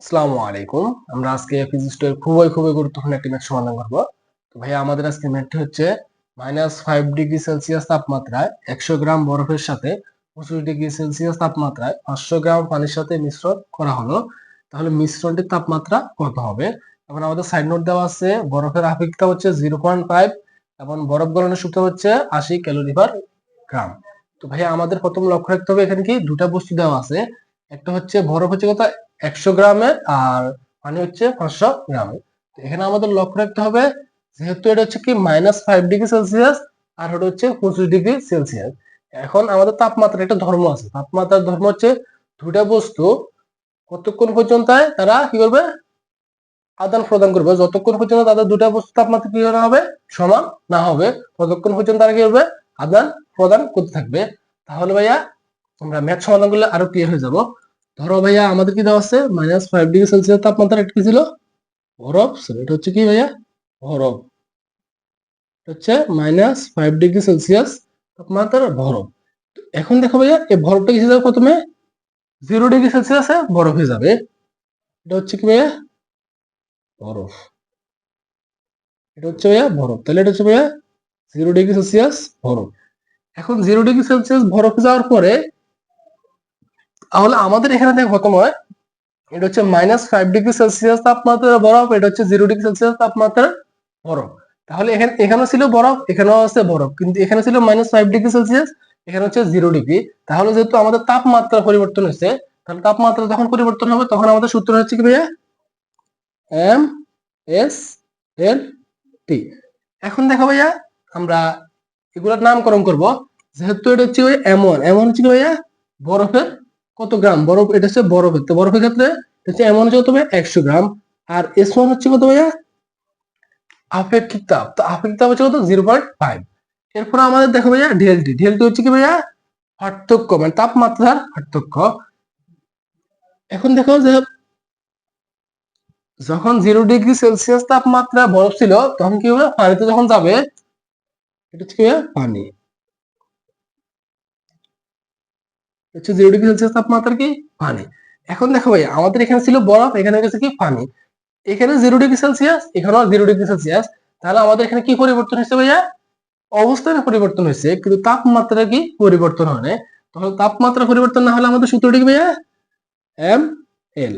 আসসালামু আলাইকুম। আমরা আজকে ফিজিক্সের খুবই গুরুত্বপূর্ণ একটি ম্যাথ সমাধান করব। তো ভাইয়া আমাদের আজকে ম্যাথটি হচ্ছে -5 ডিগ্রি সেলসিয়াস তাপমাত্রায় 100 গ্রাম বরফের সাথে 25 ডিগ্রি সেলসিয়াস তাপমাত্রায় 500 গ্রাম পানির সাথে মিশ্রণ করা হলো। তাহলে মিশ্রণটির তাপমাত্রা কত হবে? এখন আমাদের সাইড নোট দেওয়া আছে, বরফের আপেক্ষিকতা হচ্ছে 0.5 এবং বরফ গলনের সূত্র হচ্ছে 80 ক্যালোরি পার গ্রাম। তো ভাইয়া আমাদের প্রথম লক্ষ্য রাখতে হবে এখানে কি দুটা বস্তু দেওয়া আছে। একটা হচ্ছে বরফ হচ্ছে কত 100 গ্রামের আর পানি হচ্ছে 500 গ্রামের। তো এখানে আমাদের লক্ষ্য রাখতে হবে যেহেতু এটা হচ্ছে কি -5 ডিগ্রি সেলসিয়াস আর এটা হচ্ছে 25 ডিগ্রি সেলসিয়াস। এখন আমাদের তাপমাত্রার একটা ধর্ম আছে, তাপমাত্রার ধর্ম হচ্ছে দুটা বস্তু কতক্ষণ পর্যন্ত তারা কি করবে আদান প্রদান করবে, যতক্ষণ পর্যন্ত তাদের দুটা বস্তু তাপমাত্রা কি হবে সমান না হবে ততক্ষণ পর্যন্ত তারা কি করবে আদান প্রদান করতে থাকবে। তাহলে ভাইয়া আমরা ম্যাথ সমাধান করলে আরো ক্লিয়ার হয়ে যাব। ধরো ভাইয়া আমাদের কি দেওয়া আছে -5 ডিগ্রি সেলসিয়াস তাপমাত্রা একটা কি ছিল বরফ, এটা হচ্ছে কি ভাইয়া বরফ, এটা হচ্ছে -5 ডিগ্রি সেলসিয়াস তাপমাত্রার বরফ। এখন দেখো ভাইয়া এই বরফটা কিসে যাবে, প্রথমে 0 ডিগ্রি সেলসিয়াসে বরফ হয়ে যাবে, এটা হচ্ছে কি ভাইয়া বরফ, এটা হচ্ছে ভাইয়া বরফ, তাহলে এটা হচ্ছে ভাইয়া 0 ডিগ্রি সেলসিয়াস বরফ। এখন 0 ডিগ্রি সেলসিয়াস বরফ যাওয়ার পরে তাহলে আমাদের এখানে দেখো প্রথমে এটা হচ্ছে -5 ডিগ্রি সেলসিয়াস তাপমাত্রার বরফ, এটা হচ্ছে 0 ডিগ্রি সেলসিয়াস তাপমাত্রার বরফ। তাহলে এখানে এখানেও ছিল বরফ, এখানেও আছে বরফ, কিন্তু এখানে ছিল -5 ডিগ্রি সেলসিয়াস, এখানে হচ্ছে 0 ডিগ্রি। তাহলে যেহেতু আমাদের তাপমাত্রা পরিবর্তন হচ্ছে, তাহলে তাপমাত্রা যখন পরিবর্তন হবে তখন আমাদের সূত্র হচ্ছে কি ভাইয়া এম এস এল টি। এখন দেখো ভাইয়া আমরা এগুলোর নামকরণ করব। যেহেতু এটা হচ্ছে ওই এমন এমন হচ্ছে কি ভাইয়া বরফের কত গ্রাম, বরফ এটা হচ্ছে বরফের, তো বরফের ক্ষেত্রে হচ্ছে এমন হচ্ছে কত ভাইয়া 100 গ্রাম, আর এস ওয়ান হচ্ছে কত ভাইয়া আপেক্ষিক তাপ, তো আপেক্ষিক তাপ হচ্ছে কত 0.5। এরপর আমাদের দেখো ভাইয়া ডিএলটি, ডিএলটি হচ্ছে কি ভাইয়া পার্থক্য, মানে তাপমাত্রার পার্থক্য। এখন দেখো যে যখন 0 ডিগ্রি সেলসিয়াস তাপমাত্রা বরফ ছিল তখন কি হবে পানিতে যখন যাবে, এটা হচ্ছে কি ভাইয়া পানি, হচ্ছে 0 ডিগ্রি সেলসিয়াস তাপমাত্রা কি পানি। এখন দেখো ভাই আমাদের এখানে ছিল বরফ, এখানে গেছে কি পানি, এখানে 0 ডিগ্রি সেলসিয়াস এখানেও 0 ডিগ্রি সেলসিয়াস, তাহলে আমাদের এখানে কি পরিবর্তন হয়েছে ভাইয়া অবস্থানে পরিবর্তন হয়েছে কিন্তু তাপমাত্রা কি পরিবর্তন হয় না। তাহলে তাপমাত্রা পরিবর্তন না হলে আমাদের সূত্রটি কি ভাইয়া এম এল,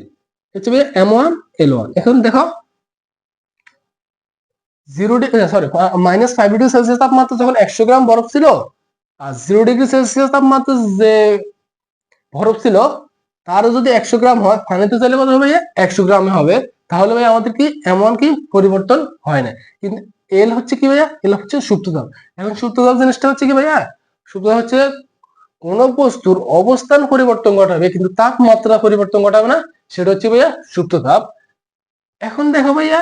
হচ্ছে ভাইয়া M1L1। এখন দেখো -5 ডিগ্রি সেলসিয়াস তাপমাত্রা যখন 100 গ্রাম বরফ ছিল আর 0 ডিগ্রি সেলসিয়াস তাপমাত্রা যে বরফ ছিল তারও যদি 100 গ্রাম হয় পানিতে চাইলে কত হবে ভাইয়া 100 গ্রামে হবে। তাহলে ভাই আমাদের কি এমন কি পরিবর্তন হয় না, কিন্তু এল হচ্ছে কি ভাইয়া এল হচ্ছে সুপ্ত তাপ। এখন সুপ্ত তাপ জিনিসটা হচ্ছে কি ভাইয়া সুপ্ত তাপ হচ্ছে কোন বস্তুর অবস্থান পরিবর্তন ঘটাবে কিন্তু তাপমাত্রা পরিবর্তন ঘটাবে না, সেটা হচ্ছে ভাইয়া সুপ্ত তাপ। এখন দেখো ভাইয়া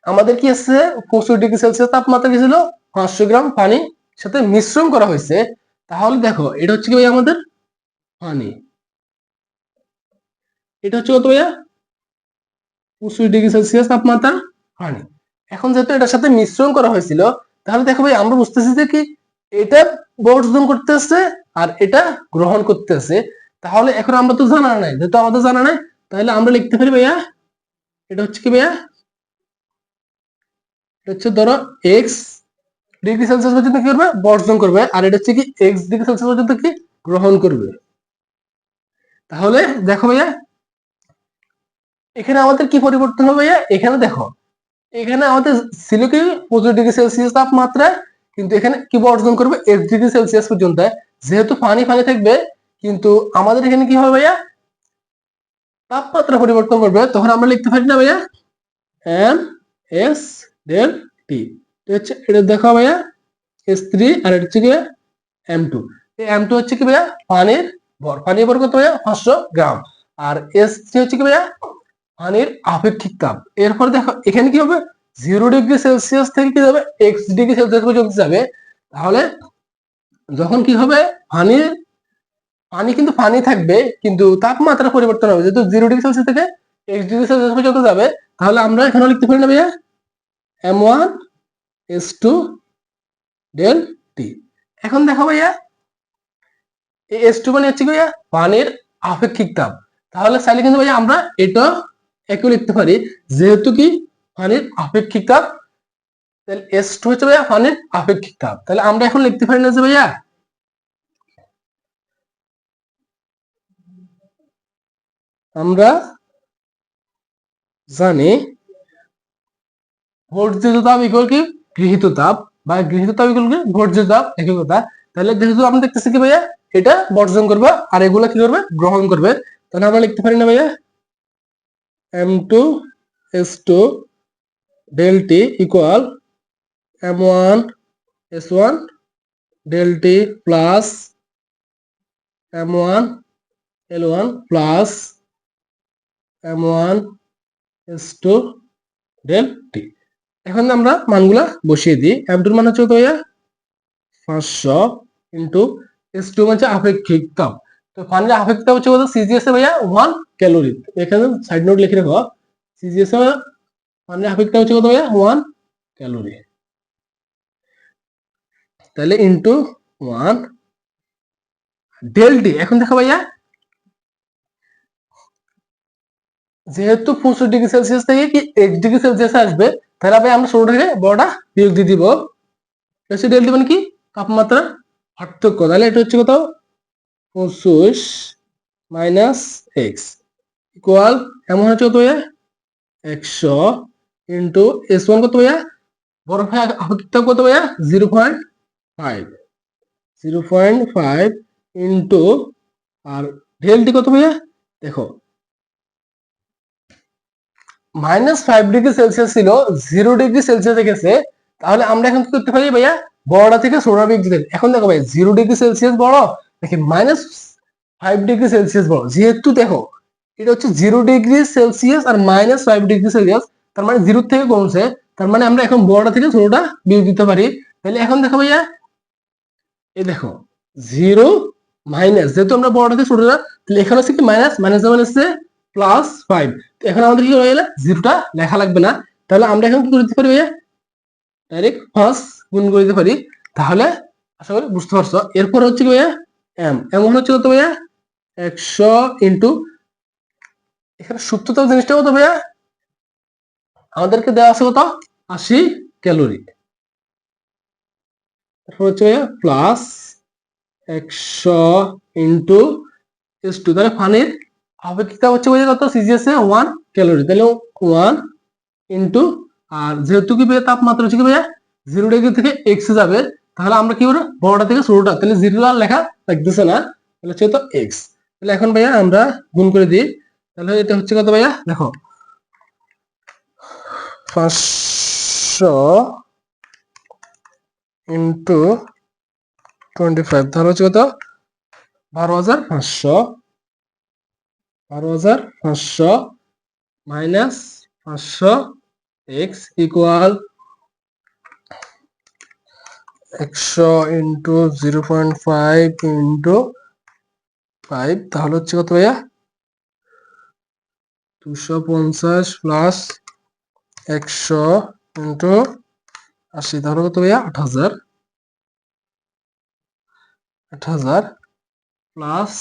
আমাদের কি আছে 25 ডিগ্রি সেলসিয়াস তাপমাত্রা কি ছিল 500 গ্রাম পানি সাথে মিশ্রণ করা হয়েছে। তাহলে দেখো এটা হচ্ছে কি ভাইয়া আমাদের পানি, এটা হচ্ছে কত ভাইয়া 25 ডিগ্রি সেলসিয়াস তাপমাত্রা পানি। এখন যেহেতু এটার সাথে মিশ্রণ করা হয়েছিল তাহলে দেখো ভাই আমরা বুঝতেছি যে কি এটা বর্জন করতেছে আর এটা গ্রহণ করতেছে। তাহলে এখন আমরা তো জানা নাই, যেহেতু আমাদের জানা নাই তাহলে আমরা লিখতে পারি ভাইয়া এটা হচ্ছে কি ভাইয়া এটা হচ্ছে ধরো এক্স ডিগ্রি সেলসিয়াস পর্যন্ত কি করবে বর্জন করবে, আর এটা হচ্ছে কি এক্স ডিগ্রি সেলসিয়াস পর্যন্ত কি গ্রহণ করবে। তাহলে দেখো ভাইয়া এখানে আমাদের কি পরিবর্তন হবে ভাইয়া, এখানে দেখো এখানে আমাদের ছিল কি 25 ডিগ্রি সেলসিয়াস তাপমাত্রায়, কিন্তু এখানে কি বর্জন করবে 1 ডিগ্রি সেলসিয়াস পর্যন্ত। যেহেতু পানি পানি থাকবে কিন্তু আমাদের এখানে কি হবে ভাইয়া তাপমাত্রা পরিবর্তন করবে, তখন আমরা লিখতে পারি না ভাইয়া এম এস ডেল টি, হচ্ছে এটা দেখো ভাইয়া S3 আর এটা হচ্ছে কি M2। এই M2 হচ্ছে কি ভাইয়া পানির ভর, পানির ভর কত ভাইয়া 500 গ্রাম, আর S3 হচ্ছে কি ভাইয়া পানির আপেক্ষিক তাপ। এরপর দেখো এখানে কি হবে 0 ডিগ্রি সেলসিয়াস থেকে কি যাবে X ডিগ্রি সেলসিয়াস পর্যন্ত যাবে। তাহলে যখন কি হবে পানির পানি কিন্তু পানি থাকবে কিন্তু তাপমাত্রা পরিবর্তন হবে, যেহেতু 0 ডিগ্রি সেলসিয়াস থেকে X ডিগ্রি সেলসিয়াস পর্যন্ত যাবে। তাহলে আমরা এখানে লিখতে পারি না ভাইয়া M1S2 ডেল টি। এখন দেখো ভাইয়া এই S2 মানে হচ্ছে কি ভাইয়া পানির আপেক্ষিক তাপ, তাহলে চাইলে কিন্তু ভাইয়া আমরা এটা একই লিখতে পারি, যেহেতু কি পানির আপেক্ষিক তাপ, তাহলে S2 হচ্ছে ভাইয়া পানির আপেক্ষিক তাপ। তাহলে আমরা এখন লিখতে পারি না যে ভাইয়া আমরা জানি বর্জিত তাপ ইকুয়াল কি গৃহীত তাপ, বা গৃহীত তাপ ইকুয়াল কি বর্জিত তাপ, একই কথা। তাহলে যেহেতু আমরা দেখতেছি কি ভাইয়া এটা বর্জন করবে আর এগুলা কি করবে গ্রহণ করবে, তাহলে আমরা লিখতে পারি না ভাইয়া M2S2 del T equal M1S1 del T plus M1L1 plus M1S2 del T। এখন আমরা মানগুলা বসিয়ে দিই। M2 এর মান হচ্ছে কত ভাইয়া 500 ইনটু S2 হচ্ছে আপেক্ষিক তাপ। তো পানির আপেক্ষিক তাপ হচ্ছে কত সিজিএস এ ভাইয়া 1 ক্যালোরি। এখানে সাইড নোট লিখে রাখো, সিজিএস এ পানির আপেক্ষিক তাপ হচ্ছে কত ভাইয়া 1 ক্যালোরি। তাহলে ইনটু 1 ডেল টি। এখন দেখো ভাইয়া যেহেতু 65°C থেকে কি 1°C আসবে, তাহলে ভাই আমরা ছোট থেকে বড়টা বিয়োগ দিয়ে দিব। ডেল টি মানে কি তাপমাত্রা পার্থক্য। তাহলে এটা হচ্ছে কত 25 মাইনাস এক্স ইকুয়াল এমন হচ্ছে কত ভাইয়া 100 ইন্টু S1 কত ভাইয়া বরফের আপেক্ষিক তাপ কত ভাইয়া 0.5 ইন্টু আর ডেল টি কত ভাইয়া দেখো -5°C ছিল 0°C গেছে। তাহলে আমরা এখন কি করতে পারি ভাইয়া বড়টা থেকে ছোটটা বিয়োগ দিতে। এখন দেখো ভাই 0°C বড় নাকি -5°C বড়, যেহেতু দেখো এটা হচ্ছে 0°C আর -5°C, তার মানে 0 থেকে কমছে, তার মানে আমরা এখন বড়টা থেকে ছোটটা বিয়োগ দিতে পারি। তাহলে এখন দেখো ভাইয়া এই দেখো 0 মাইনাস, যেহেতু আমরা বড়টা থেকে ছোটটা, তাহলে এখানে হচ্ছে কি মাইনাস মাইনাস হচ্ছে +5। তো এখন আমাদের কি হয়ে গেল জিরোটা লেখা লাগবে না। তাহলে আমরা এখন কি করতে পারি ভাইয়া ডাইরেক্ট 5 গুণ করে দিতে পারি। তাহলে আশা করি বুঝতে পারছো। এরপর হচ্ছে কি ভাইয়া এম হচ্ছে কত ভাইয়া 100 ইন্টু এখানে সূত্রটা জিনিসটা কত ভাইয়া আমাদেরকে দেওয়া আছে কত 80 ক্যালোরি। তারপর হচ্ছে ভাইয়া প্লাস 100 ইন্টু S2। তাহলে পানির আপেক্ষিক তাপ হচ্ছে ভাইয়া কত সিজিএস এ 1 ক্যালোরি। তাহলে 1 ইন্টু আর যেহেতু কি ভাইয়া তাপমাত্রা হচ্ছে কি ভাইয়া 0° থেকে x এ যাবে, তাহলে আমরা কি করব বড়টা থেকে ছোটটা, তাহলে 0 আর লেখা লাগতেছে না, তাহলে হচ্ছে তো x। তাহলে এখন ভাইয়া আমরা গুণ করে দিই। তাহলে এটা হচ্ছে কত ভাইয়া দেখো 500 ইন্টু 25, তাহলে হচ্ছে কত 12,500 minus 500 x equal 100 into 0.5 into 5, তাহলে হচ্ছে কত ভাইয়া 250 প্লাস 100 ইন্টু 80, তাহলে কত ভাইয়া 8000 প্লাস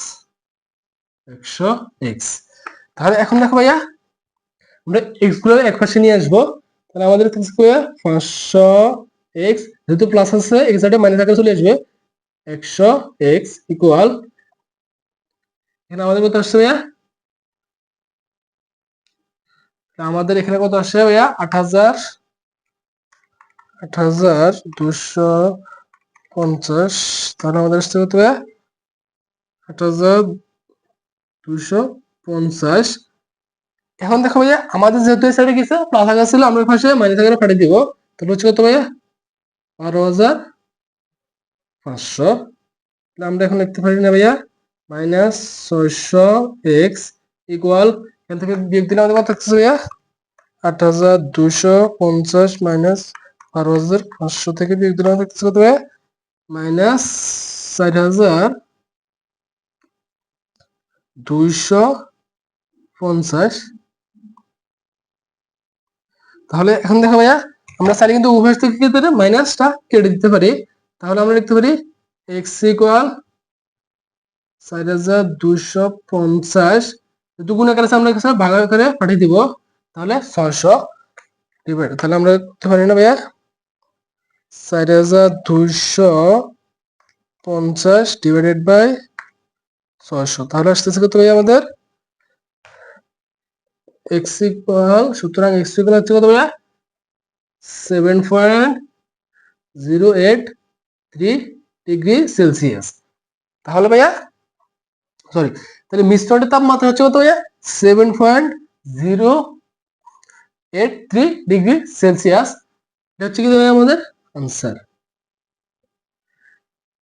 100 x। তাহলে এখন দেখো ভাইয়া আমরা x গুলো এক পাশে নিয়ে আসবো। তাহলে আমাদের থাকছে ভাইয়া 500 x, যেহেতু প্লাস আছে x সাইডে মাইনাস আকারে চলে আসবে 100 x ইকুয়াল এখানে আমাদের কত আসছে ভাইয়া আমাদের এখানে কত আসছে ভাইয়া 8250। তাহলে আমাদের আসছে কত ভাইয়া 8250। এখন দেখো ভাইয়া আমাদের যেহেতু এই সাইডে গেছে প্লাস আকার ছিল, আমরা পাশে মাইনাস আকারে পাঠিয়ে দিব। তাহলে হচ্ছে কত ভাইয়া 12,500। আমরা এখন লিখতে পারি না ভাইয়া -600 x ইকুয়াল এখান থেকে বিয়োগ দিলে আমাদের কত থাকছে ভাইয়া 8250 মাইনাস 12,500 থেকে বিয়োগ দিলে আমাদের থাকছে কত ভাইয়া -4250। তাহলে এখন দেখো ভাইয়া আমরা চাইলে কিন্তু উভয় থেকে মাইনাসটা কেটে দিতে পারি। তাহলে আমরা লিখতে পারি x ইকুয়াল 4250 দুগুণ আকারে আমরা কিছু ভাগ করে পাঠিয়ে দিব, তাহলে 600 ডিভাইড, তাহলে আমরা করতে পারি না ভাইয়া 4250 ডিভাইডেড বাই 600, তাহলে আসতেছে কত ভাইয়া আমাদের x ইকুয়াল, সুতরাং x ইকুয়াল হচ্ছে কত ভাইয়া 7.083 ডিগ্রি সেলসিয়াস। তাহলে ভাইয়া সরি, তাহলে মিশ্রণের তাপমাত্রা হচ্ছে কত ভাইয়া 7.083 ডিগ্রি সেলসিয়াস। এটা হচ্ছে কি ভাইয়া আমাদের আনসার।